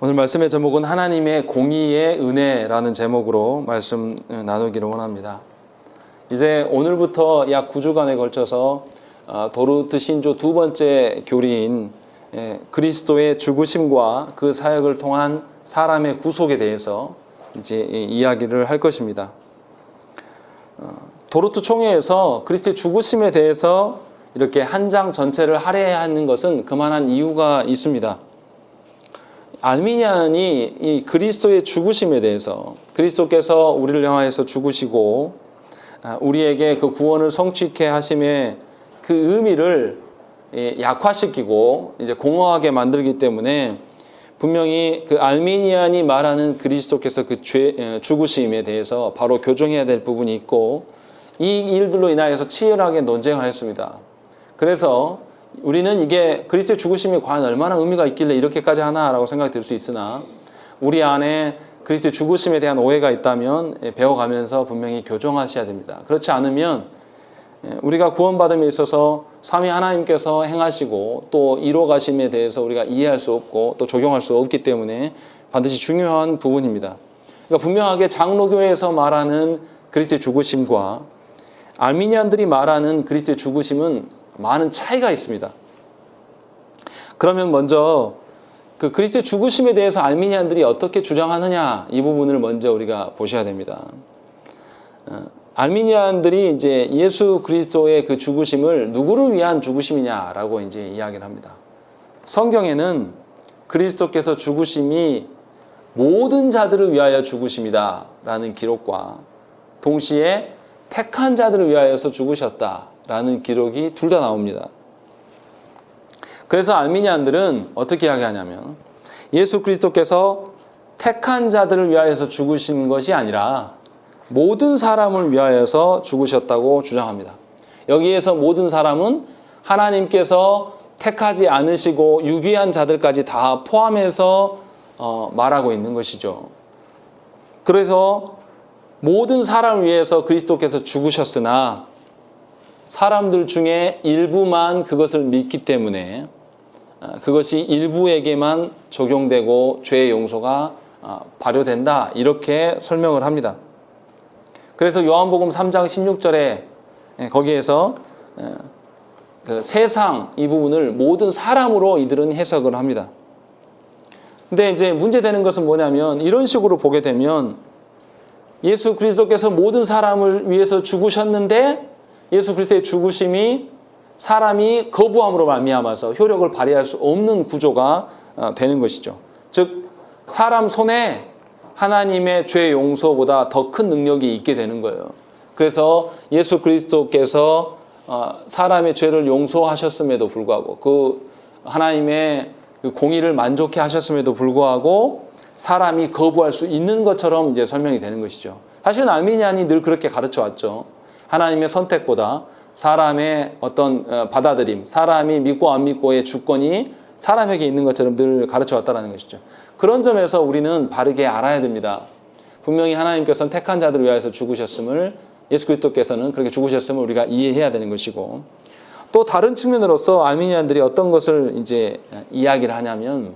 오늘 말씀의 제목은 하나님의 공의의 은혜라는 제목으로 말씀 나누기를 원합니다. 이제 오늘부터 약 9주간에 걸쳐서 도르트 신조 두 번째 교리인 그리스도의 죽으심과 그 사역을 통한 사람의 구속에 대해서 이제 이야기를 할 것입니다. 도르트 총회에서 그리스도의 죽으심에 대해서 이렇게 한 장 전체를 할애하는 것은 그만한 이유가 있습니다. 알미니안이 이 그리스도의 죽으심에 대해서, 그리스도께서 우리를 향하여서 죽으시고 우리에게 그 구원을 성취케 하심의 그 의미를 약화시키고 이제 공허하게 만들기 때문에 분명히 그 알미니안이 말하는 그리스도께서 그 죽으심에 대해서 바로 교정해야 될 부분이 있고, 이 일들로 인하여서 치열하게 논쟁하였습니다. 그래서 우리는 이게 그리스도의 죽으심이 과연 얼마나 의미가 있길래 이렇게까지 하나라고 생각이 들 수 있으나, 우리 안에 그리스도의 죽으심에 대한 오해가 있다면 배워가면서 분명히 교정하셔야 됩니다. 그렇지 않으면 우리가 구원받음에 있어서 삼위 하나님께서 행하시고 또 이루어가심에 대해서 우리가 이해할 수 없고 또 적용할 수 없기 때문에 반드시 중요한 부분입니다. 그러니까 분명하게 장로교에서 말하는 그리스도의 죽으심과 알미니안들이 말하는 그리스도의 죽으심은 많은 차이가 있습니다. 그러면 먼저 그 그리스도의 죽으심에 대해서 알미니안들이 어떻게 주장하느냐, 이 부분을 먼저 우리가 보셔야 됩니다. 알미니안들이 이제 예수 그리스도의 그 죽으심을 누구를 위한 죽으심이냐라고 이제 이야기를 합니다. 성경에는 그리스도께서 죽으심이 모든 자들을 위하여 죽으심이다라는 기록과 동시에 택한 자들을 위하여서 죽으셨다라는 기록이 둘 다 나옵니다. 그래서 알미니안들은 어떻게 이야기하냐면, 예수 그리스도께서 택한 자들을 위하여서 죽으신 것이 아니라 모든 사람을 위하여서 죽으셨다고 주장합니다. 여기에서 모든 사람은 하나님께서 택하지 않으시고 유기한 자들까지 다 포함해서 말하고 있는 것이죠. 그래서 모든 사람을 위해서 그리스도께서 죽으셨으나 사람들 중에 일부만 그것을 믿기 때문에 그것이 일부에게만 적용되고 죄의 용서가 발효된다, 이렇게 설명을 합니다. 그래서 요한복음 3장 16절에 거기에서 그 세상 이 부분을 모든 사람으로 이들은 해석을 합니다. 근데 이제 문제되는 것은 뭐냐면, 이런 식으로 보게 되면 예수 그리스도께서 모든 사람을 위해서 죽으셨는데 예수 그리스도의 죽으심이 사람이 거부함으로 말미암아서 효력을 발휘할 수 없는 구조가 되는 것이죠. 즉 사람 손에 하나님의 죄 용서보다 더 큰 능력이 있게 되는 거예요. 그래서 예수 그리스도께서 사람의 죄를 용서하셨음에도 불구하고, 그 하나님의 그 공의를 만족해 하셨음에도 불구하고 사람이 거부할 수 있는 것처럼 이제 설명이 되는 것이죠. 사실은 알미니안이 늘 그렇게 가르쳐 왔죠. 하나님의 선택보다 사람의 어떤 받아들임, 사람이 믿고 안 믿고의 주권이 사람에게 있는 것처럼 늘 가르쳐 왔다는 것이죠. 그런 점에서 우리는 바르게 알아야 됩니다. 분명히 하나님께서는 택한 자들을 위하여서 죽으셨음을, 예수 그리스도께서는 그렇게 죽으셨음을 우리가 이해해야 되는 것이고, 또 다른 측면으로서 알미니안들이 어떤 것을 이제 이야기를 하냐면,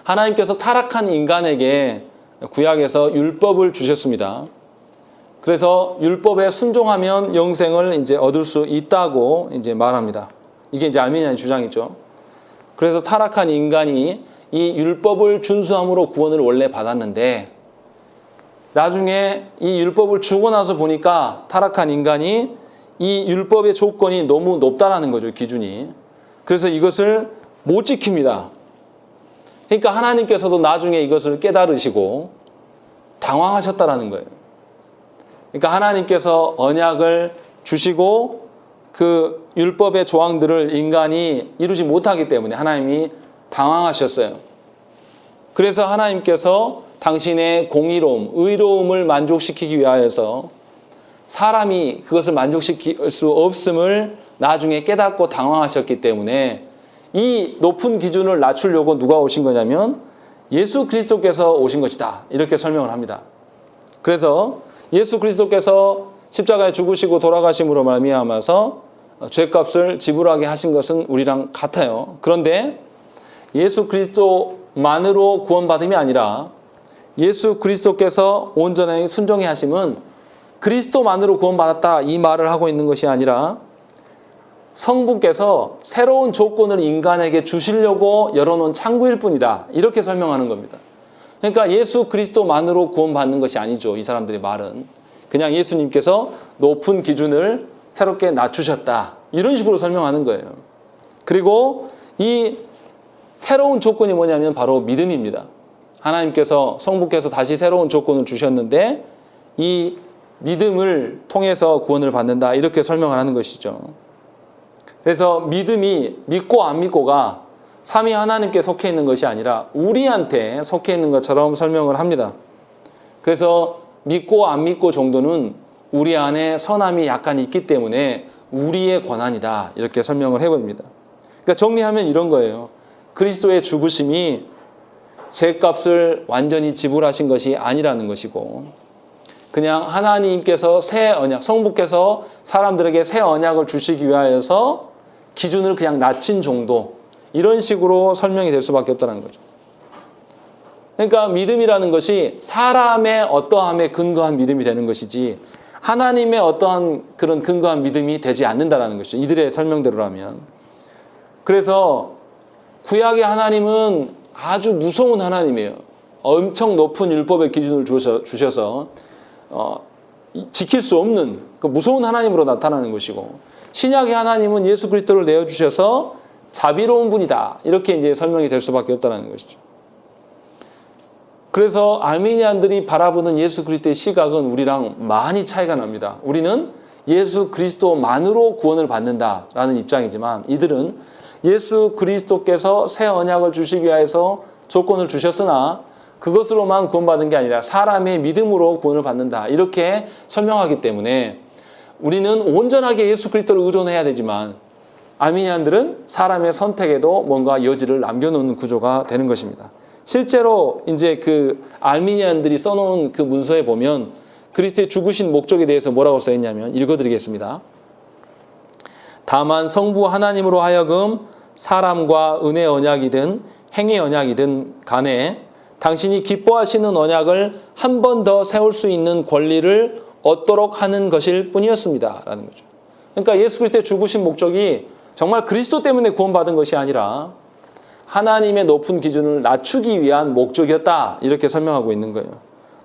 하나님께서 타락한 인간에게 구약에서 율법을 주셨습니다. 그래서 율법에 순종하면 영생을 이제 얻을 수 있다고 이제 말합니다. 이게 이제 알미니안의 주장이죠. 그래서 타락한 인간이 이 율법을 준수함으로 구원을 원래 받았는데, 나중에 이 율법을 주고 나서 보니까 타락한 인간이 이 율법의 조건이 너무 높다라는 거죠, 기준이. 그래서 이것을 못 지킵니다. 그러니까 하나님께서도 나중에 이것을 깨달으시고 당황하셨다라는 거예요. 그러니까 하나님께서 언약을 주시고 그 율법의 조항들을 인간이 이루지 못하기 때문에 하나님이 당황하셨어요. 그래서 하나님께서 당신의 공의로움, 의로움을 만족시키기 위하여서 사람이 그것을 만족시킬 수 없음을 나중에 깨닫고 당황하셨기 때문에 이 높은 기준을 낮추려고 누가 오신 거냐면 예수 그리스도께서 오신 것이다, 이렇게 설명을 합니다. 그래서 예수 그리스도께서 십자가에 죽으시고 돌아가심으로 말미암아서 죄값을 지불하게 하신 것은 우리랑 같아요. 그런데 예수 그리스도만으로 구원받음이 아니라 예수 그리스도께서 온전하게 순종해 하심은 그리스도만으로 구원받았다 이 말을 하고 있는 것이 아니라 성부께서 새로운 조건을 인간에게 주시려고 열어놓은 창구일 뿐이다. 이렇게 설명하는 겁니다. 그러니까 예수 그리스도만으로 구원받는 것이 아니죠. 이 사람들의 말은. 그냥 예수님께서 높은 기준을 새롭게 낮추셨다. 이런 식으로 설명하는 거예요. 그리고 이 새로운 조건이 뭐냐면 바로 믿음입니다. 하나님께서 성부께서 다시 새로운 조건을 주셨는데 이 믿음을 통해서 구원을 받는다. 이렇게 설명을 하는 것이죠. 그래서 믿음이 믿고 안 믿고가 삼위 하나님께 속해 있는 것이 아니라 우리한테 속해 있는 것처럼 설명을 합니다. 그래서 믿고 안 믿고 정도는 우리 안에 선함이 약간 있기 때문에 우리의 권한이다. 이렇게 설명을 해봅니다. 그러니까 정리하면 이런 거예요. 그리스도의 죽으심이 죄값을 완전히 지불하신 것이 아니라는 것이고 그냥 하나님께서 새 언약, 성부께서 사람들에게 새 언약을 주시기 위하여서 기준을 그냥 낮춘 정도 이런 식으로 설명이 될 수밖에 없다는 거죠. 그러니까 믿음이라는 것이 사람의 어떠함에 근거한 믿음이 되는 것이지 하나님의 어떠한 그런 근거한 믿음이 되지 않는다는 것이죠. 이들의 설명대로라면. 그래서 구약의 하나님은 아주 무서운 하나님이에요. 엄청 높은 율법의 기준을 주셔서 지킬 수 없는 그 무서운 하나님으로 나타나는 것이고 신약의 하나님은 예수 그리스도를 내어주셔서 자비로운 분이다. 이렇게 이제 설명이 될 수밖에 없다는 것이죠. 그래서 아르미니안들이 바라보는 예수 그리스도의 시각은 우리랑 많이 차이가 납니다. 우리는 예수 그리스도만으로 구원을 받는다라는 입장이지만 이들은 예수 그리스도께서 새 언약을 주시기 위해서 조건을 주셨으나 그것으로만 구원받은 게 아니라 사람의 믿음으로 구원을 받는다. 이렇게 설명하기 때문에 우리는 온전하게 예수 그리스도를 의존해야 되지만 아르미니안들은 사람의 선택에도 뭔가 여지를 남겨놓는 구조가 되는 것입니다. 실제로 이제 그 아르미니안들이 써놓은 그 문서에 보면 그리스도의 죽으신 목적에 대해서 뭐라고 써있냐면 읽어드리겠습니다. 다만 성부 하나님으로 하여금 사람과 은혜 언약이든 행위 언약이든 간에 당신이 기뻐하시는 언약을 한 번 더 세울 수 있는 권리를 얻도록 하는 것일 뿐이었습니다. 라는 거죠. 그러니까 예수 그리스도의 죽으신 목적이 정말 그리스도 때문에 구원받은 것이 아니라 하나님의 높은 기준을 낮추기 위한 목적이었다. 이렇게 설명하고 있는 거예요.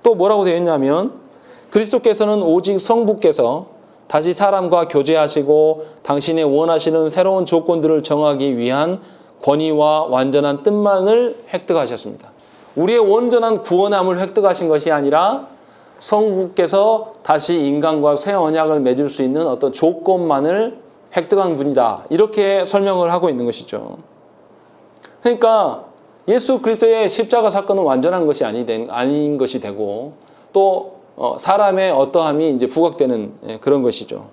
또 뭐라고 되어 있냐면 그리스도께서는 오직 성부께서 다시 사람과 교제하시고 당신의 원하시는 새로운 조건들을 정하기 위한 권위와 완전한 뜻만을 획득하셨습니다. 우리의 온전한 구원함을 획득하신 것이 아니라 성부께서 다시 인간과 새 언약을 맺을 수 있는 어떤 조건만을 획득한 분이다. 이렇게 설명을 하고 있는 것이죠. 그러니까 예수 그리스도의 십자가 사건은 완전한 것이 아닌 것이 되고 또 사람의 어떠함이 이제 부각되는 그런 것이죠.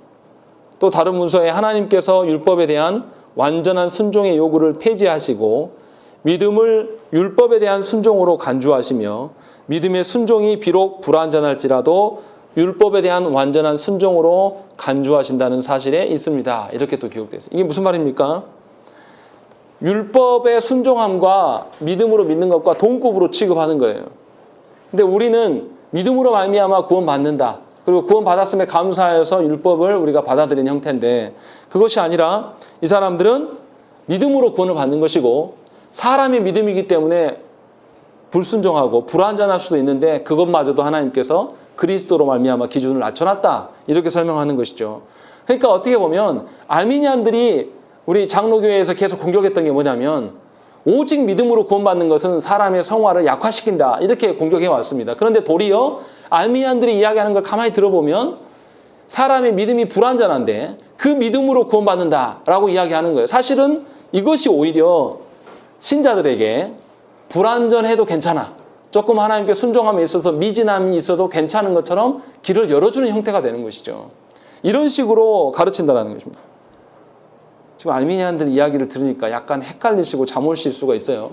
또 다른 문서에 하나님께서 율법에 대한 완전한 순종의 요구를 폐지하시고 믿음을 율법에 대한 순종으로 간주하시며 믿음의 순종이 비록 불완전할지라도 율법에 대한 완전한 순종으로 간주하신다는 사실에 있습니다. 이렇게 또 기록되어 있어요. 이게 무슨 말입니까? 율법의 순종함과 믿음으로 믿는 것과 동급으로 취급하는 거예요. 근데 우리는 믿음으로 말미암아 구원받는다. 그리고 구원받았음에 감사하여서 율법을 우리가 받아들이는 형태인데 그것이 아니라 이 사람들은 믿음으로 구원을 받는 것이고 사람의 믿음이기 때문에 불순종하고 불완전할 수도 있는데 그것마저도 하나님께서 그리스도로 말미암아 기준을 낮춰놨다. 이렇게 설명하는 것이죠. 그러니까 어떻게 보면 아르미니안들이 우리 장로교회에서 계속 공격했던 게 뭐냐면 오직 믿음으로 구원받는 것은 사람의 성화를 약화시킨다. 이렇게 공격해 왔습니다. 그런데 도리어 아르미니안들이 이야기하는 걸 가만히 들어보면 사람의 믿음이 불완전한데 그 믿음으로 구원받는다라고 이야기하는 거예요. 사실은 이것이 오히려 신자들에게 불완전해도 괜찮아. 조금 하나님께 순종함에 있어서 미진함이 있어도 괜찮은 것처럼 길을 열어주는 형태가 되는 것이죠. 이런 식으로 가르친다는 것입니다. 지금 아르미니안들 이야기를 들으니까 약간 헷갈리시고 잠 오실 수가 있어요.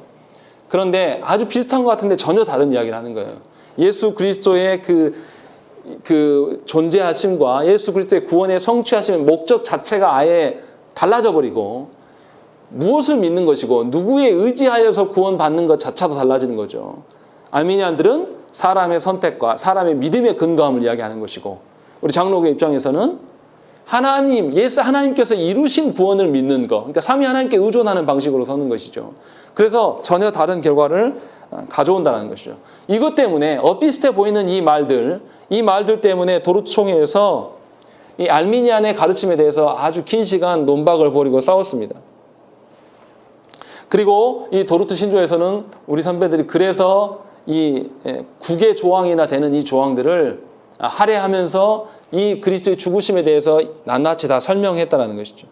그런데 아주 비슷한 것 같은데 전혀 다른 이야기를 하는 거예요. 예수 그리스도의 그 존재하심과 예수 그리스도의 구원의 성취하심의 목적 자체가 아예 달라져 버리고 무엇을 믿는 것이고 누구에 의지하여서 구원받는 것 자체도 달라지는 거죠. 알미니안들은 사람의 선택과 사람의 믿음의 근거함을 이야기하는 것이고, 우리 장로교 입장에서는 하나님께서 이루신 구원을 믿는 것, 그러니까 삼위 하나님께 의존하는 방식으로 서는 것이죠. 그래서 전혀 다른 결과를 가져온다는 것이죠. 이것 때문에 엇비슷해 보이는 이 말들 때문에 도르트총회에서 이 알미니안의 가르침에 대해서 아주 긴 시간 논박을 벌이고 싸웠습니다. 그리고 이 도르트 신조에서는 우리 선배들이 그래서 이 국의 조항이나 되는 이 조항들을 할애하면서 이 그리스도의 죽으심에 대해서 낱낱이 다 설명했다는 것이죠.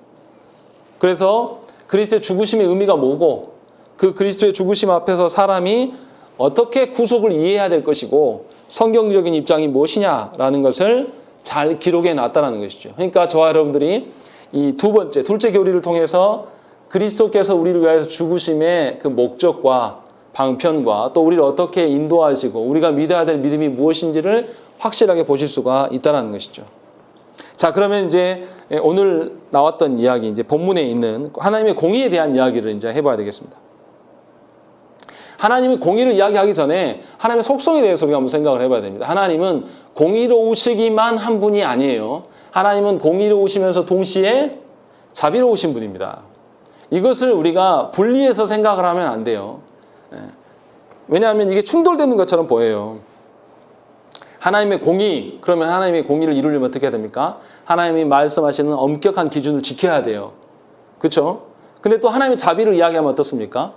그래서 그리스도의 죽으심의 의미가 뭐고, 그 그리스도의 죽으심 앞에서 사람이 어떻게 구속을 이해해야 될 것이고 성경적인 입장이 무엇이냐라는 것을 잘 기록해 놨다는 것이죠. 그러니까 저와 여러분들이 이 둘째 교리를 통해서 그리스도께서 우리를 위하여서 죽으심의 그 목적과 방편과 또 우리를 어떻게 인도하시고 우리가 믿어야 될 믿음이 무엇인지를 확실하게 보실 수가 있다는 것이죠. 자, 그러면 이제 오늘 나왔던 이야기, 이제 본문에 있는 하나님의 공의에 대한 이야기를 이제 해봐야 되겠습니다. 하나님의 공의를 이야기하기 전에 하나님의 속성에 대해서 우리가 한번 생각을 해봐야 됩니다. 하나님은 공의로우시기만 한 분이 아니에요. 하나님은 공의로우시면서 동시에 자비로우신 분입니다. 이것을 우리가 분리해서 생각을 하면 안 돼요. 왜냐하면 이게 충돌되는 것처럼 보여요. 하나님의 공의, 그러면 하나님의 공의를 이루려면 어떻게 해야 됩니까? 하나님이 말씀하시는 엄격한 기준을 지켜야 돼요. 그렇죠? 근데 또 하나님의 자비를 이야기하면 어떻습니까?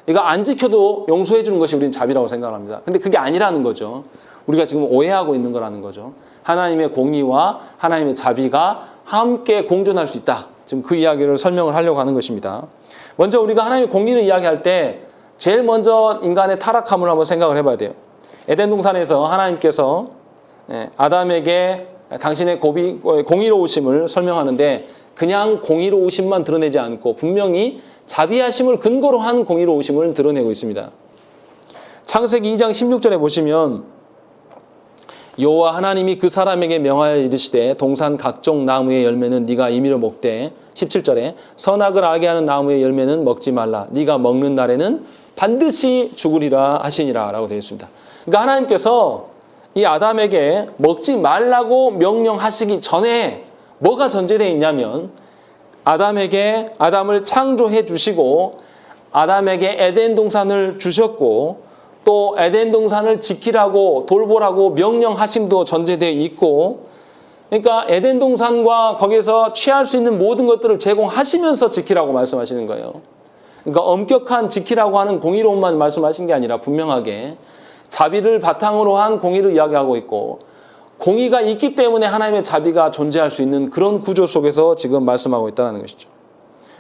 이거 안 지켜도 용서해 주는 것이 우리는 자비라고 생각합니다. 근데 그게 아니라는 거죠. 우리가 지금 오해하고 있는 거라는 거죠. 하나님의 공의와 하나님의 자비가 함께 공존할 수 있다. 지금 그 이야기를 설명을 하려고 하는 것입니다. 먼저 우리가 하나님의 공의를 이야기할 때 제일 먼저 인간의 타락함을 한번 생각을 해봐야 돼요. 에덴 동산에서 하나님께서 아담에게 당신의 공의로우심을 설명하는데 그냥 공의로우심만 드러내지 않고 분명히 자비하심을 근거로 한 공의로우심을 드러내고 있습니다. 창세기 2장 16절에 보시면 여호와 하나님이 그 사람에게 명하여 이르시되 동산 각종 나무의 열매는 네가 임의로 먹되 17절에 선악을 알게 하는 나무의 열매는 먹지 말라. 네가 먹는 날에는 반드시 죽으리라 하시니라 라고 되어 있습니다. 그러니까 하나님께서 이 아담에게 먹지 말라고 명령하시기 전에 뭐가 전제되어 있냐면 아담을 창조해 주시고 아담에게 에덴 동산을 주셨고 또 에덴 동산을 지키라고 돌보라고 명령하심도 전제되어 있고, 그러니까 에덴 동산과 거기서 취할 수 있는 모든 것들을 제공하시면서 지키라고 말씀하시는 거예요. 그러니까 엄격한 지키라고 하는 공의로움만 말씀하신 게 아니라 분명하게 자비를 바탕으로 한 공의를 이야기하고 있고, 공의가 있기 때문에 하나님의 자비가 존재할 수 있는 그런 구조 속에서 지금 말씀하고 있다는 것이죠.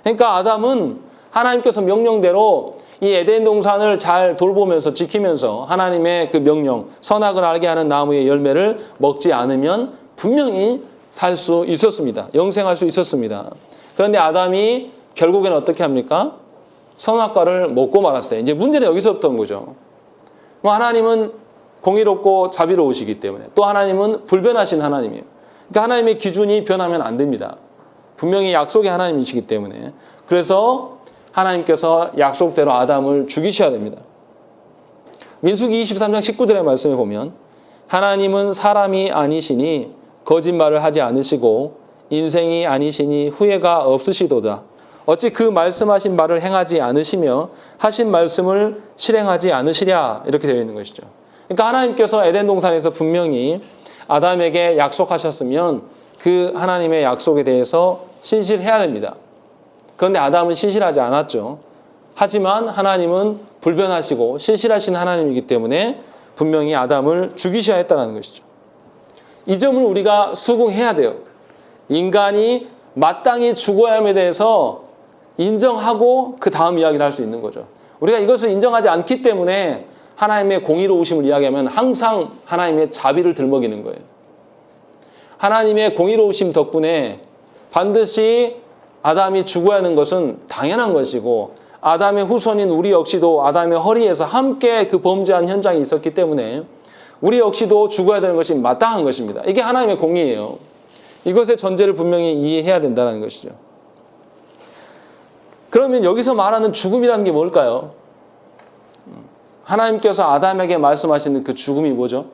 그러니까 아담은 하나님께서 명령대로 이 에덴 동산을 잘 돌보면서 지키면서 하나님의 그 명령, 선악을 알게 하는 나무의 열매를 먹지 않으면 분명히 살 수 있었습니다. 영생할 수 있었습니다. 그런데 아담이 결국에는 어떻게 합니까? 선악과를 먹고 말았어요. 이제 문제는 여기서부터인 거죠. 하나님은 공의롭고 자비로우시기 때문에, 또 하나님은 불변하신 하나님이에요. 그러니까 하나님의 기준이 변하면 안 됩니다. 분명히 약속의 하나님이시기 때문에. 그래서 하나님께서 약속대로 아담을 죽이셔야 됩니다. 민수기 23장 19절의 말씀에 보면 하나님은 사람이 아니시니 거짓말을 하지 않으시고 인생이 아니시니 후회가 없으시도다. 어찌 그 말씀하신 말을 행하지 않으시며 하신 말씀을 실행하지 않으시랴, 이렇게 되어 있는 것이죠. 그러니까 하나님께서 에덴 동산에서 분명히 아담에게 약속하셨으면 그 하나님의 약속에 대해서 신실해야 됩니다. 그런데 아담은 신실하지 않았죠. 하지만 하나님은 불변하시고 신실하신 하나님이기 때문에 분명히 아담을 죽이셔야 했다는 것이죠. 이 점을 우리가 수긍해야 돼요. 인간이 마땅히 죽어야 함에 대해서 인정하고 그 다음 이야기를 할 수 있는 거죠. 우리가 이것을 인정하지 않기 때문에 하나님의 공의로우심을 이야기하면 항상 하나님의 자비를 들먹이는 거예요. 하나님의 공의로우심 덕분에 반드시 아담이 죽어야 하는 것은 당연한 것이고, 아담의 후손인 우리 역시도 아담의 허리에서 함께 그 범죄한 현장이 있었기 때문에 우리 역시도 죽어야 되는 것이 마땅한 것입니다. 이게 하나님의 공의예요. 이것의 전제를 분명히 이해해야 된다는 것이죠. 그러면 여기서 말하는 죽음이라는 게 뭘까요? 하나님께서 아담에게 말씀하시는 그 죽음이 뭐죠?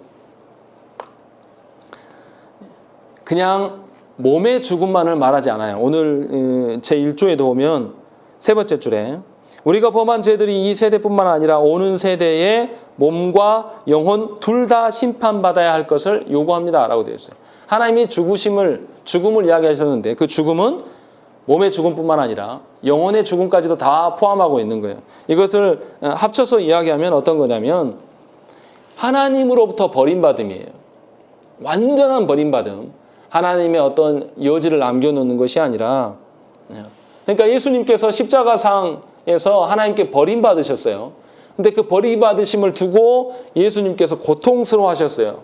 그냥 몸의 죽음만을 말하지 않아요. 오늘 제1조에도 보면 세 번째 줄에 우리가 범한 죄들이 이 세대뿐만 아니라 오는 세대의 몸과 영혼 둘 다 심판받아야 할 것을 요구합니다 라고 되어 있어요. 하나님이 죽음을 이야기하셨는데 그 죽음은 몸의 죽음뿐만 아니라 영혼의 죽음까지도 다 포함하고 있는 거예요. 이것을 합쳐서 이야기하면 어떤 거냐면 하나님으로부터 버림받음이에요. 완전한 버림받음. 하나님의 어떤 여지를 남겨놓는 것이 아니라, 그러니까 예수님께서 십자가상에서 하나님께 버림받으셨어요. 근데 그 버림받으심을 두고 예수님께서 고통스러워하셨어요.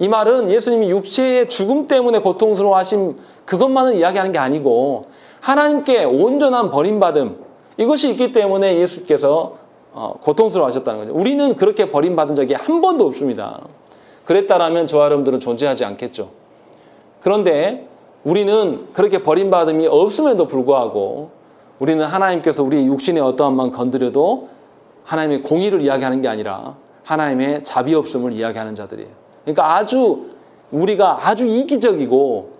이 말은 예수님이 육체의 죽음 때문에 고통스러워하신 그것만을 이야기하는 게 아니고 하나님께 온전한 버림받음, 이것이 있기 때문에 예수께서 고통스러워하셨다는 거죠. 우리는 그렇게 버림받은 적이 한 번도 없습니다. 그랬다라면 저와 여러분들은 존재하지 않겠죠. 그런데 우리는 그렇게 버림받음이 없음에도 불구하고 우리는 하나님께서 우리의 육신의 어떠한 만 건드려도 하나님의 공의를 이야기하는 게 아니라 하나님의 자비 없음을 이야기하는 자들이에요. 그러니까 우리가 아주 이기적이고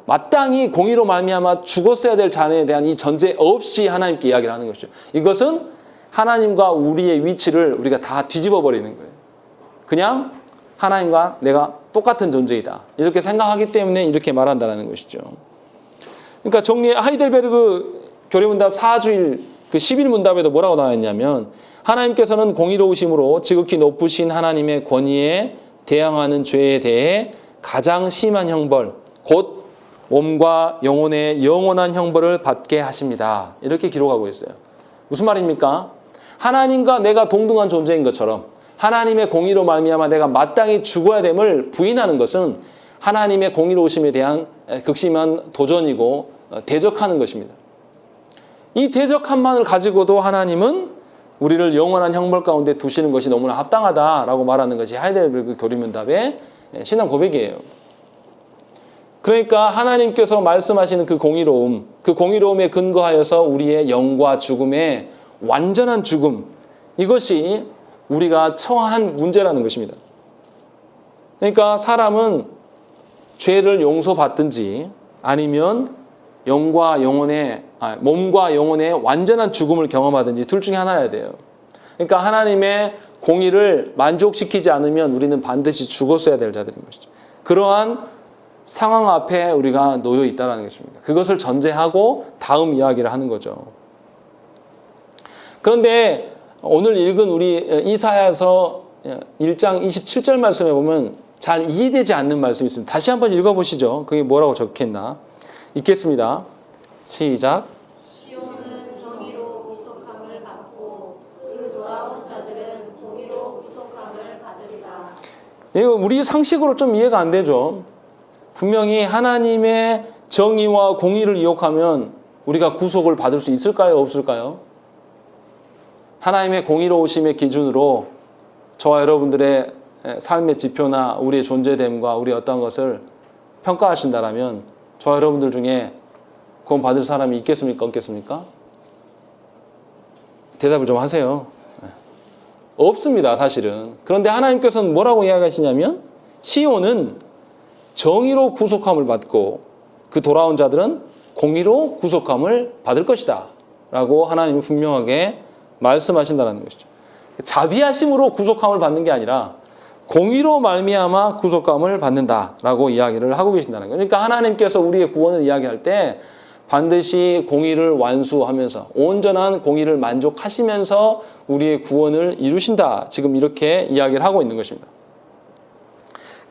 마땅히 공의로 말미암아 죽었어야 될 자녀에 대한 이 전제 없이 하나님께 이야기를 하는 것이죠. 이것은 하나님과 우리의 위치를 우리가 다 뒤집어 버리는 거예요. 그냥 하나님과 내가 똑같은 존재이다 이렇게 생각하기 때문에 이렇게 말한다는 것이죠. 그러니까 하이델베르그 교리문답 4주일 그 11문답에도 뭐라고 나와 있냐면 하나님께서는 공의로우심으로 지극히 높으신 하나님의 권위에 대항하는 죄에 대해 가장 심한 형벌 곧 몸과 영혼의 영원한 형벌을 받게 하십니다. 이렇게 기록하고 있어요. 무슨 말입니까? 하나님과 내가 동등한 존재인 것처럼 하나님의 공의로 말미암아 내가 마땅히 죽어야 됨을 부인하는 것은 하나님의 공의로우심에 대한 극심한 도전이고 대적하는 것입니다. 이 대적함만을 가지고도 하나님은 우리를 영원한 형벌 가운데 두시는 것이 너무나 합당하다라고 말하는 것이 하이델베르그 교리문답의 신앙 고백이에요. 그러니까 하나님께서 말씀하시는 그 공의로움에 근거하여서 우리의 영과 죽음의 완전한 죽음, 이것이 우리가 처한 문제라는 것입니다. 그러니까 사람은 죄를 용서받든지 아니면 몸과 영혼의 완전한 죽음을 경험하든지 둘 중에 하나여야 돼요. 그러니까 하나님의 공의를 만족시키지 않으면 우리는 반드시 죽었어야 될 자들인 것이죠. 그러한 상황 앞에 우리가 놓여 있다는 것입니다. 그것을 전제하고 다음 이야기를 하는 거죠. 그런데 오늘 읽은 우리 이사야서 1장 27절 말씀에 보면 잘 이해되지 않는 말씀이 있습니다. 다시 한번 읽어보시죠. 그게 뭐라고 적혀있나? 읽겠습니다. 시작. 시온은 정의로 구속함을 받고 그 돌아온 자들은 공의로 구속함을 받으리라. 이거 우리 상식으로 좀 이해가 안 되죠. 분명히 하나님의 정의와 공의를 이용하면 우리가 구속을 받을 수 있을까요? 없을까요? 하나님의 공의로우심의 기준으로 저와 여러분들의 삶의 지표나 우리의 존재됨과 우리의 어떤 것을 평가하신다라면 저와 여러분들 중에 구원 받을 사람이 있겠습니까? 없겠습니까? 대답을 좀 하세요. 없습니다, 사실은. 그런데 하나님께서는 뭐라고 이야기하시냐면 시온은 정의로 구속함을 받고 그 돌아온 자들은 공의로 구속함을 받을 것이다 라고 하나님이 분명하게 말씀하신다는 것이죠. 자비하심으로 구속함을 받는 게 아니라 공의로 말미암아 구속함을 받는다라고 이야기를 하고 계신다는 거예요. 그러니까 하나님께서 우리의 구원을 이야기할 때 반드시 공의를 완수하면서 온전한 공의를 만족하시면서 우리의 구원을 이루신다. 지금 이렇게 이야기를 하고 있는 것입니다.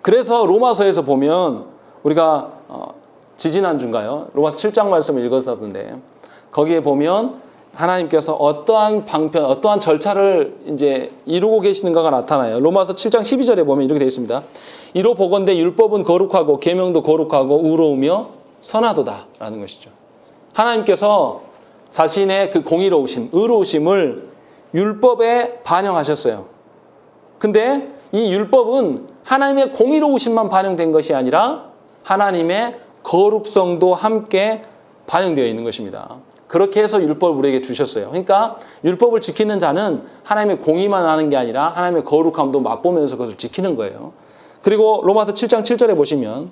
그래서 로마서에서 보면 우리가 지지난주인가요? 로마서 7장 말씀을 읽었었는데 거기에 보면 하나님께서 어떠한 방편, 어떠한 절차를 이제 이루고 계시는가가 나타나요. 로마서 7장 12절에 보면 이렇게 되어 있습니다. 이로 보건대 율법은 거룩하고 계명도 거룩하고 의로우며 선하도다라는 것이죠. 하나님께서 자신의 그 공의로우심, 의로우심을 율법에 반영하셨어요. 근데 이 율법은 하나님의 공의로우심만 반영된 것이 아니라 하나님의 거룩성도 함께 반영되어 있는 것입니다. 그렇게 해서 율법을 우리에게 주셨어요. 그러니까 율법을 지키는 자는 하나님의 공의만 하는 게 아니라 하나님의 거룩함도 맛보면서 그것을 지키는 거예요. 그리고 로마서 7장 7절에 보시면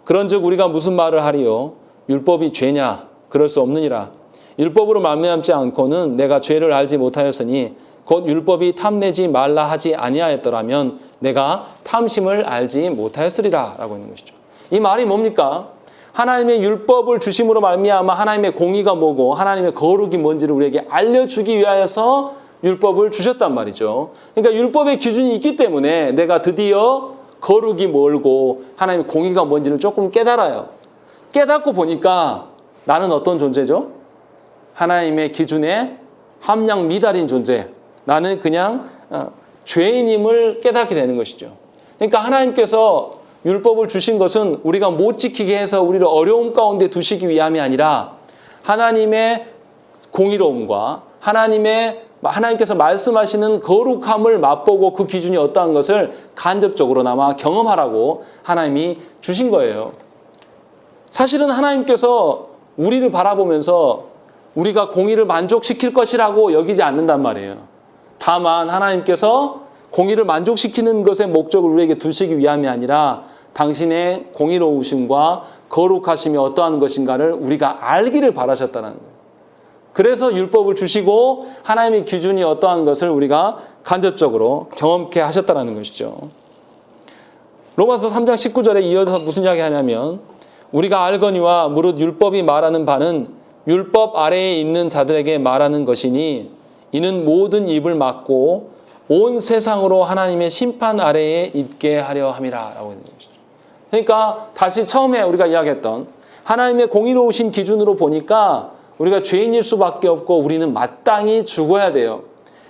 그런즉 우리가 무슨 말을 하리요? 율법이 죄냐? 그럴 수 없느니라. 율법으로 말미암지 않고는 내가 죄를 알지 못하였으니 곧 율법이 탐내지 말라 하지 아니하였더라면 내가 탐심을 알지 못하였으리라 라고 있는 것이죠. 이 말이 뭡니까? 하나님의 율법을 주심으로 말미암아 하나님의 공의가 뭐고 하나님의 거룩이 뭔지를 우리에게 알려주기 위하여서 율법을 주셨단 말이죠. 그러니까 율법의 기준이 있기 때문에 내가 드디어 거룩이 뭘고 하나님의 공의가 뭔지를 조금 깨달아요. 깨닫고 보니까 나는 어떤 존재죠? 하나님의 기준에 함량 미달인 존재. 나는 그냥 죄인임을 깨닫게 되는 것이죠. 그러니까 하나님께서 율법을 주신 것은 우리가 못 지키게 해서 우리를 어려움 가운데 두시기 위함이 아니라 하나님의 공의로움과 하나님께서 말씀하시는 거룩함을 맛보고 그 기준이 어떠한 것을 간접적으로나마 경험하라고 하나님이 주신 거예요. 사실은 하나님께서 우리를 바라보면서 우리가 공의를 만족시킬 것이라고 여기지 않는단 말이에요. 다만 하나님께서 공의를 만족시키는 것의 목적을 우리에게 두시기 위함이 아니라 당신의 공의로우심과 거룩하심이 어떠한 것인가를 우리가 알기를 바라셨다는 거예요. 그래서 율법을 주시고 하나님의 기준이 어떠한 것을 우리가 간접적으로 경험케 하셨다는 것이죠. 로마서 3장 19절에 이어서 무슨 이야기 하냐면 우리가 알거니와 무릇 율법이 말하는 바는 율법 아래에 있는 자들에게 말하는 것이니 이는 모든 입을 막고 온 세상으로 하나님의 심판 아래에 있게 하려 함이라 라고 있는 것이죠. 그러니까 다시 처음에 우리가 이야기했던 하나님의 공의로우신 기준으로 보니까 우리가 죄인일 수밖에 없고 우리는 마땅히 죽어야 돼요.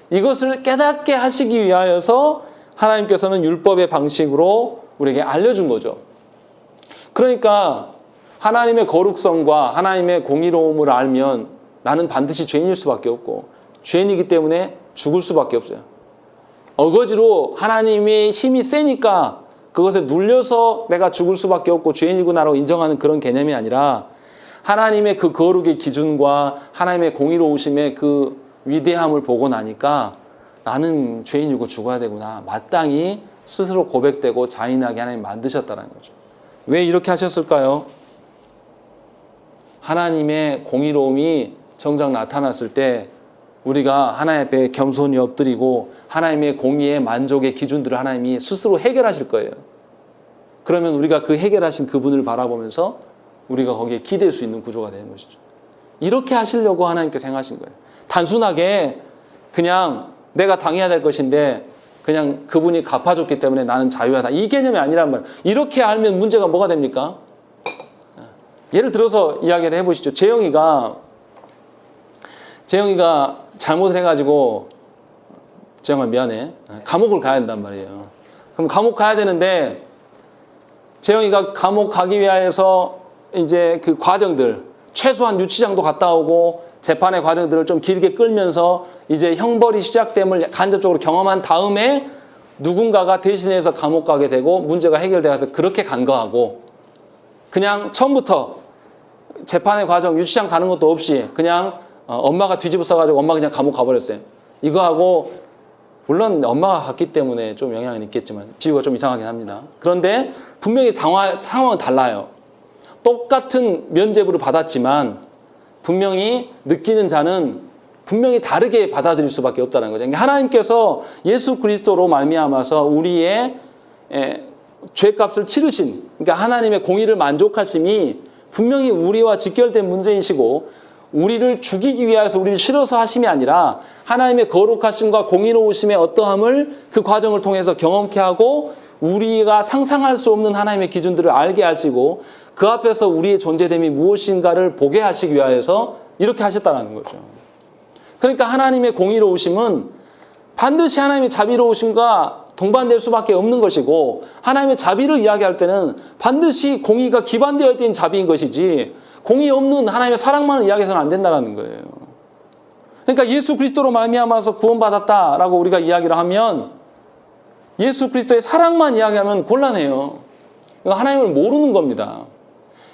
이것을 깨닫게 하시기 위하여서 하나님께서는 율법의 방식으로 우리에게 알려준 거죠. 그러니까 하나님의 거룩성과 하나님의 공의로움을 알면 나는 반드시 죄인일 수밖에 없고 죄인이기 때문에 죽을 수밖에 없어요. 어거지로 하나님의 힘이 세니까 그것에 눌려서 내가 죽을 수밖에 없고 죄인이구나라고 인정하는 그런 개념이 아니라 하나님의 그 거룩의 기준과 하나님의 공의로우심의 그 위대함을 보고 나니까 나는 죄인이고 죽어야 되구나. 마땅히 스스로 고백되고 자인하게 하나님 만드셨다는 거죠. 왜 이렇게 하셨을까요? 하나님의 공의로움이 정작 나타났을 때 우리가 하나님 앞에 겸손히 엎드리고 하나님의 공의의 만족의 기준들을 하나님이 스스로 해결하실 거예요. 그러면 우리가 그 해결하신 그분을 바라보면서 우리가 거기에 기댈 수 있는 구조가 되는 것이죠. 이렇게 하시려고 하나님께서 행하신 거예요. 단순하게 그냥 내가 당해야 될 것인데 그냥 그분이 갚아줬기 때문에 나는 자유하다. 이 개념이 아니란 말이에요. 이렇게 알면 문제가 뭐가 됩니까? 예를 들어서 이야기를 해보시죠. 재영이가 잘못을 해가지고 재영아 미안해. 감옥을 가야 된단 말이에요. 그럼 감옥 가야 되는데 재영이가 감옥 가기 위하여서 이제 그 과정들 최소한 유치장도 갔다 오고 재판의 과정들을 좀 길게 끌면서 이제 형벌이 시작됨을 간접적으로 경험한 다음에 누군가가 대신해서 감옥 가게 되고 문제가 해결되어서 그렇게 간 거하고 그냥 처음부터 재판의 과정 유치장 가는 것도 없이 그냥 엄마가 뒤집어 써가지고 엄마 그냥 감옥 가버렸어요. 이거하고 물론 엄마가 갔기 때문에 좀 영향은 있겠지만 비유가 좀 이상하긴 합니다. 그런데 분명히 상황은 달라요. 똑같은 면죄부를 받았지만 분명히 느끼는 자는 분명히 다르게 받아들일 수밖에 없다는 거죠. 그러니까 하나님께서 예수 그리스도로 말미암아서 우리의 죄값을 치르신, 그러니까 하나님의 공의를 만족하심이 분명히 우리와 직결된 문제이시고 우리를 죽이기 위해서 우리를 싫어서 하심이 아니라 하나님의 거룩하심과 공의로우심의 어떠함을 그 과정을 통해서 경험케 하고 우리가 상상할 수 없는 하나님의 기준들을 알게 하시고 그 앞에서 우리의 존재됨이 무엇인가를 보게 하시기 위하여서 이렇게 하셨다는 거죠. 그러니까 하나님의 공의로우심은 반드시 하나님의 자비로우심과 동반될 수밖에 없는 것이고 하나님의 자비를 이야기할 때는 반드시 공의가 기반되어 있는 자비인 것이지 공의 없는 하나님의 사랑만을 이야기해서는 안 된다는 거예요. 그러니까 예수 그리스도로 말미암아서 구원받았다라고 우리가 이야기를 하면 예수 그리스도의 사랑만 이야기하면 곤란해요. 하나님을 모르는 겁니다.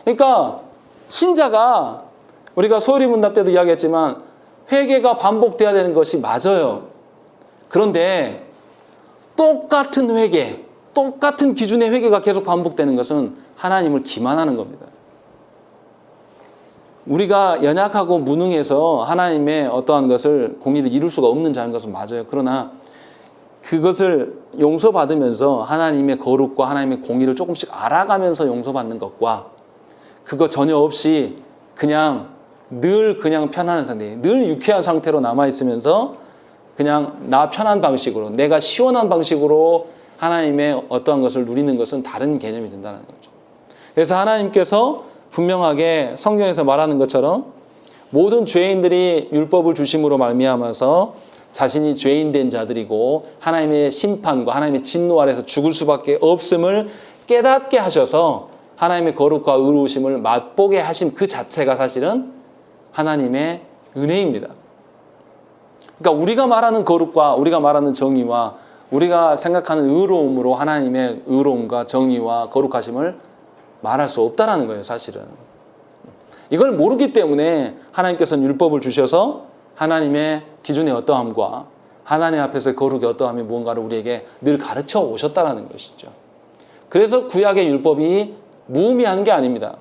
그러니까 신자가 우리가 소리 문답 때도 이야기했지만 회개가 반복돼야 되는 것이 맞아요. 그런데 똑같은 회개, 똑같은 기준의 회개가 계속 반복되는 것은 하나님을 기만하는 겁니다. 우리가 연약하고 무능해서 하나님의 어떠한 것을 공의를 이룰 수가 없는 자인 것은 맞아요. 그러나 그것을 용서받으면서 하나님의 거룩과 하나님의 공의를 조금씩 알아가면서 용서받는 것과 그거 전혀 없이 그냥 늘 그냥 편안한 상태, 늘 유쾌한 상태로 남아있으면서 그냥 나 편한 방식으로, 내가 시원한 방식으로 하나님의 어떠한 것을 누리는 것은 다른 개념이 된다는 거죠. 그래서 하나님께서 분명하게 성경에서 말하는 것처럼 모든 죄인들이 율법을 주심으로 말미암아서 자신이 죄인된 자들이고 하나님의 심판과 하나님의 진노 아래서 죽을 수밖에 없음을 깨닫게 하셔서 하나님의 거룩과 의로우심을 맛보게 하신 그 자체가 사실은 하나님의 은혜입니다. 그러니까 우리가 말하는 거룩과 우리가 말하는 정의와 우리가 생각하는 의로움으로 하나님의 의로움과 정의와 거룩하심을 말할 수 없다는 거예요, 사실은. 이걸 모르기 때문에 하나님께서는 율법을 주셔서 하나님의 기준의 어떠함과 하나님 앞에서의 거룩의 어떠함이 무언가를 우리에게 늘 가르쳐 오셨다는 것이죠. 그래서 구약의 율법이 무의미한 게 아닙니다.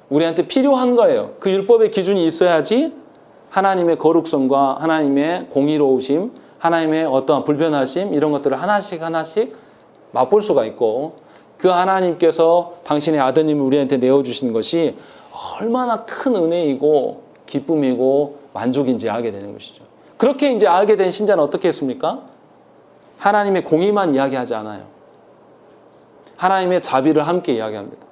우리한테 필요한 거예요. 그 율법의 기준이 있어야지 하나님의 거룩성과 하나님의 공의로우심, 하나님의 어떠한 불변하심 이런 것들을 하나씩 맛볼 수가 있고 그 하나님께서 당신의 아드님을 우리한테 내어주신 것이 얼마나 큰 은혜이고 기쁨이고 만족인지 알게 되는 것이죠. 그렇게 이제 알게 된 신자는 어떻게 했습니까? 하나님의 공의만 이야기하지 않아요. 하나님의 자비를 함께 이야기합니다.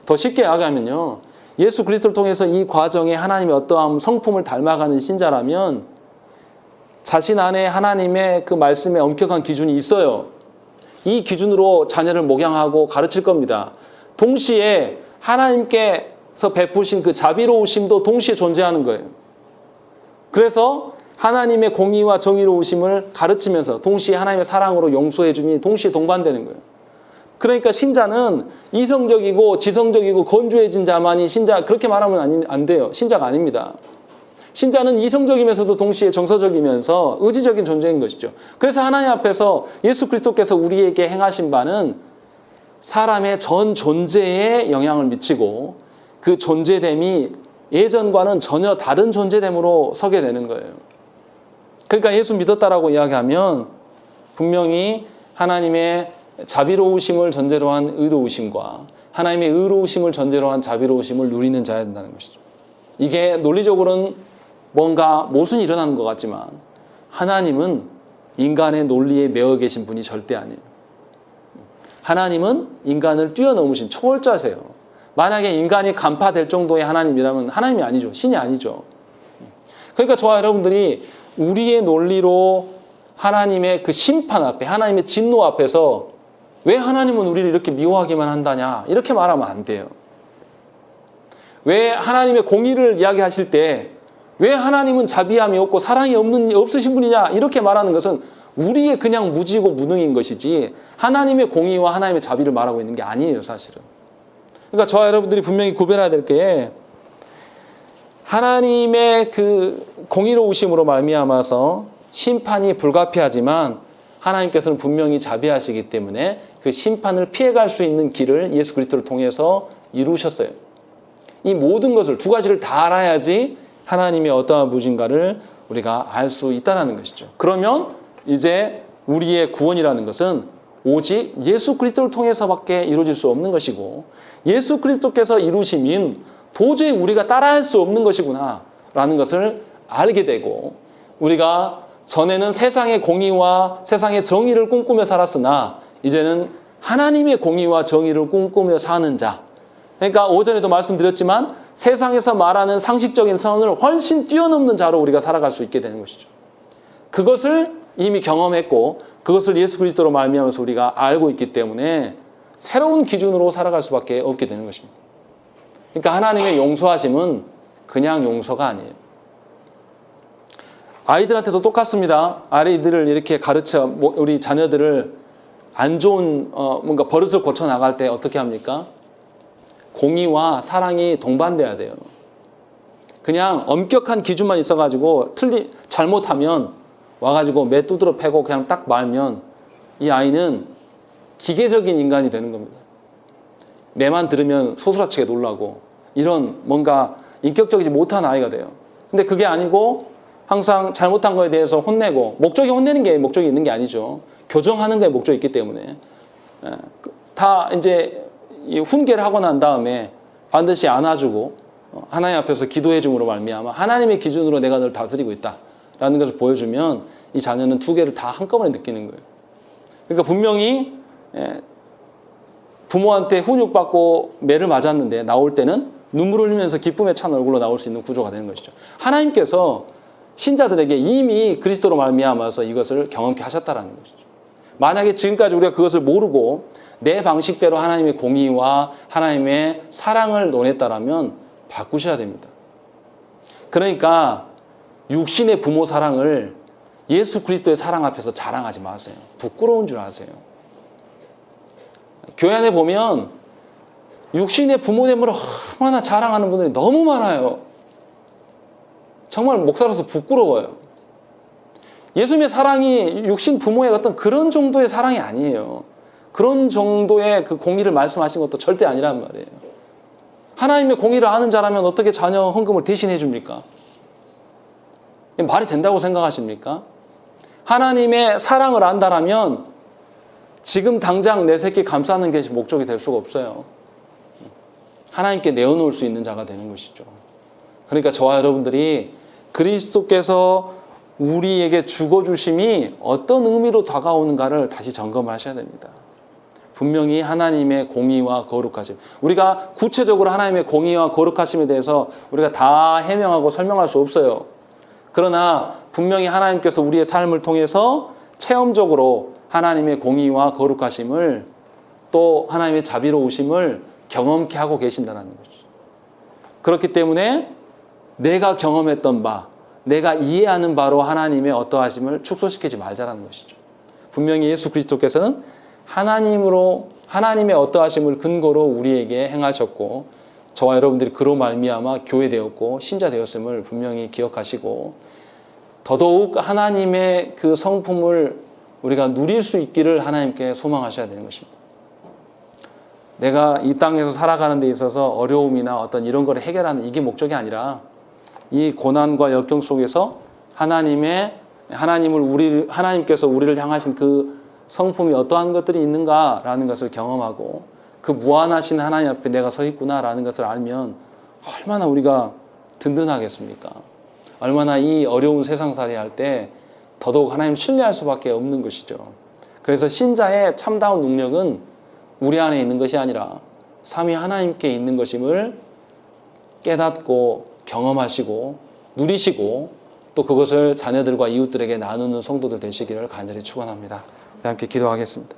더 쉽게 이야기하면요. 예수 그리스도를 통해서 이 과정에 하나님의 어떠한 성품을 닮아가는 신자라면 자신 안에 하나님의 그 말씀에 엄격한 기준이 있어요. 이 기준으로 자녀를 목양하고 가르칠 겁니다. 동시에 하나님께서 베푸신 그 자비로우심도 동시에 존재하는 거예요. 그래서 하나님의 공의와 정의로우심을 가르치면서 동시에 하나님의 사랑으로 용서해 줌이 동시에 동반되는 거예요. 그러니까 신자는 이성적이고 지성적이고 건조해진 자만이 신자, 그렇게 말하면 안 돼요. 신자가 아닙니다. 신자는 이성적이면서도 동시에 정서적이면서 의지적인 존재인 것이죠. 그래서 하나님 앞에서 예수 그리스도께서 우리에게 행하신 바는 사람의 전 존재에 영향을 미치고 그 존재됨이 예전과는 전혀 다른 존재됨으로 서게 되는 거예요. 그러니까 예수 믿었다라고 이야기하면 분명히 하나님의 자비로우심을 전제로 한 의로우심과 하나님의 의로우심을 전제로 한 자비로우심을 누리는 자여야 된다는 것이죠. 이게 논리적으로는 뭔가 모순이 일어나는 것 같지만 하나님은 인간의 논리에 매어 계신 분이 절대 아니에요. 하나님은 인간을 뛰어넘으신 초월자세요. 만약에 인간이 간파될 정도의 하나님이라면 하나님이 아니죠. 신이 아니죠. 그러니까 저와 여러분들이 우리의 논리로 하나님의 그 심판 앞에 하나님의 진노 앞에서 왜 하나님은 우리를 이렇게 미워하기만 한다냐 이렇게 말하면 안 돼요. 왜 하나님의 공의를 이야기하실 때 왜 하나님은 자비함이 없고 사랑이 없으신 분이냐 이렇게 말하는 것은 우리의 그냥 무지고 무능인 것이지 하나님의 공의와 하나님의 자비를 말하고 있는 게 아니에요, 사실은. 그러니까 저와 여러분들이 분명히 구별해야 될 게 하나님의 그 공의로우심으로 말미암아서 심판이 불가피하지만 하나님께서는 분명히 자비하시기 때문에 그 심판을 피해갈 수 있는 길을 예수 그리스도를 통해서 이루셨어요. 이 모든 것을 두 가지를 다 알아야지 하나님의 어떠한 무진가를 우리가 알 수 있다는 것이죠. 그러면 이제 우리의 구원이라는 것은 오직 예수 그리스도를 통해서밖에 이루어질 수 없는 것이고 예수 그리스도께서 이루심인 도저히 우리가 따라할 수 없는 것이구나 라는 것을 알게 되고 우리가 전에는 세상의 공의와 세상의 정의를 꿈꾸며 살았으나 이제는 하나님의 공의와 정의를 꿈꾸며 사는 자. 그러니까 오전에도 말씀드렸지만 세상에서 말하는 상식적인 선을 훨씬 뛰어넘는 자로 우리가 살아갈 수 있게 되는 것이죠. 그것을 이미 경험했고 그것을 예수 그리스도로 말미암아서 우리가 알고 있기 때문에 새로운 기준으로 살아갈 수밖에 없게 되는 것입니다. 그러니까 하나님의 용서하심은 그냥 용서가 아니에요. 아이들한테도 똑같습니다. 아이들을 이렇게 가르쳐 우리 자녀들을 안 좋은 뭔가 버릇을 고쳐 나갈 때 어떻게 합니까? 공의와 사랑이 동반돼야 돼요. 그냥 엄격한 기준만 있어가지고 잘못하면 와가지고 매 두드러 패고 그냥 딱 말면 이 아이는 기계적인 인간이 되는 겁니다. 매만 들으면 소스라치게 놀라고 이런 뭔가 인격적이지 못한 아이가 돼요. 근데 그게 아니고 항상 잘못한 거에 대해서 혼내고, 목적이 혼내는 게 목적이 있는 게 아니죠. 교정하는 거에 목적이 있기 때문에 다 이제 훈계를 하고 난 다음에 반드시 안아주고 하나님 앞에서 기도해 줌으로 말미암아 하나님의 기준으로 내가 널 다스리고 있다라는 것을 보여주면 이 자녀는 두 개를 다 한꺼번에 느끼는 거예요. 그러니까 분명히 부모한테 훈육받고 매를 맞았는데 나올 때는 눈물을 흘리면서 기쁨에 찬 얼굴로 나올 수 있는 구조가 되는 것이죠. 하나님께서 신자들에게 이미 그리스도로 말미암아서 이것을 경험케 하셨다라는 것이죠. 만약에 지금까지 우리가 그것을 모르고 내 방식대로 하나님의 공의와 하나님의 사랑을 논했다라면 바꾸셔야 됩니다. 그러니까 육신의 부모 사랑을 예수 그리스도의 사랑 앞에서 자랑하지 마세요. 부끄러운 줄 아세요. 교회 안에 보면 육신의 부모됨을 얼마나 자랑하는 분들이 너무 많아요. 정말 목사로서 부끄러워요. 예수님의 사랑이 육신 부모의 어떤 그런 정도의 사랑이 아니에요. 그런 정도의 그 공의를 말씀하신 것도 절대 아니란 말이에요. 하나님의 공의를 아는 자라면 어떻게 자녀 헌금을 대신해 줍니까? 말이 된다고 생각하십니까? 하나님의 사랑을 안다라면 지금 당장 내 새끼 감싸는 것이 목적이 될 수가 없어요. 하나님께 내어놓을 수 있는 자가 되는 것이죠. 그러니까 저와 여러분들이 그리스도께서 우리에게 죽어주심이 어떤 의미로 다가오는가를 다시 점검하셔야 됩니다. 분명히 하나님의 공의와 거룩하심. 우리가 구체적으로 하나님의 공의와 거룩하심에 대해서 우리가 다 해명하고 설명할 수 없어요. 그러나 분명히 하나님께서 우리의 삶을 통해서 체험적으로 하나님의 공의와 거룩하심을 또 하나님의 자비로우심을 경험케 하고 계신다는 거죠. 그렇기 때문에 내가 경험했던 바, 내가 이해하는 바로 하나님의 어떠하심을 축소시키지 말자라는 것이죠. 분명히 예수 그리스도께서는 하나님의 어떠하심을 근거로 우리에게 행하셨고 저와 여러분들이 그로 말미암아 교회 되었고 신자 되었음을 분명히 기억하시고 더더욱 하나님의 그 성품을 우리가 누릴 수 있기를 하나님께 소망하셔야 되는 것입니다. 내가 이 땅에서 살아가는 데 있어서 어려움이나 어떤 이런 거를 해결하는 이게 목적이 아니라 이 고난과 역경 속에서 하나님께서 우리를 향하신 그 성품이 어떠한 것들이 있는가라는 것을 경험하고 그 무한하신 하나님 앞에 내가 서 있구나라는 것을 알면 얼마나 우리가 든든하겠습니까? 얼마나 이 어려운 세상살이 할 때 더더욱 하나님 신뢰할 수밖에 없는 것이죠. 그래서 신자의 참다운 능력은 우리 안에 있는 것이 아니라 삼위 하나님께 있는 것임을 깨닫고 경험하시고 누리시고 또 그것을 자녀들과 이웃들에게 나누는 성도들 되시기를 간절히 축원합니다. 함께 기도하겠습니다.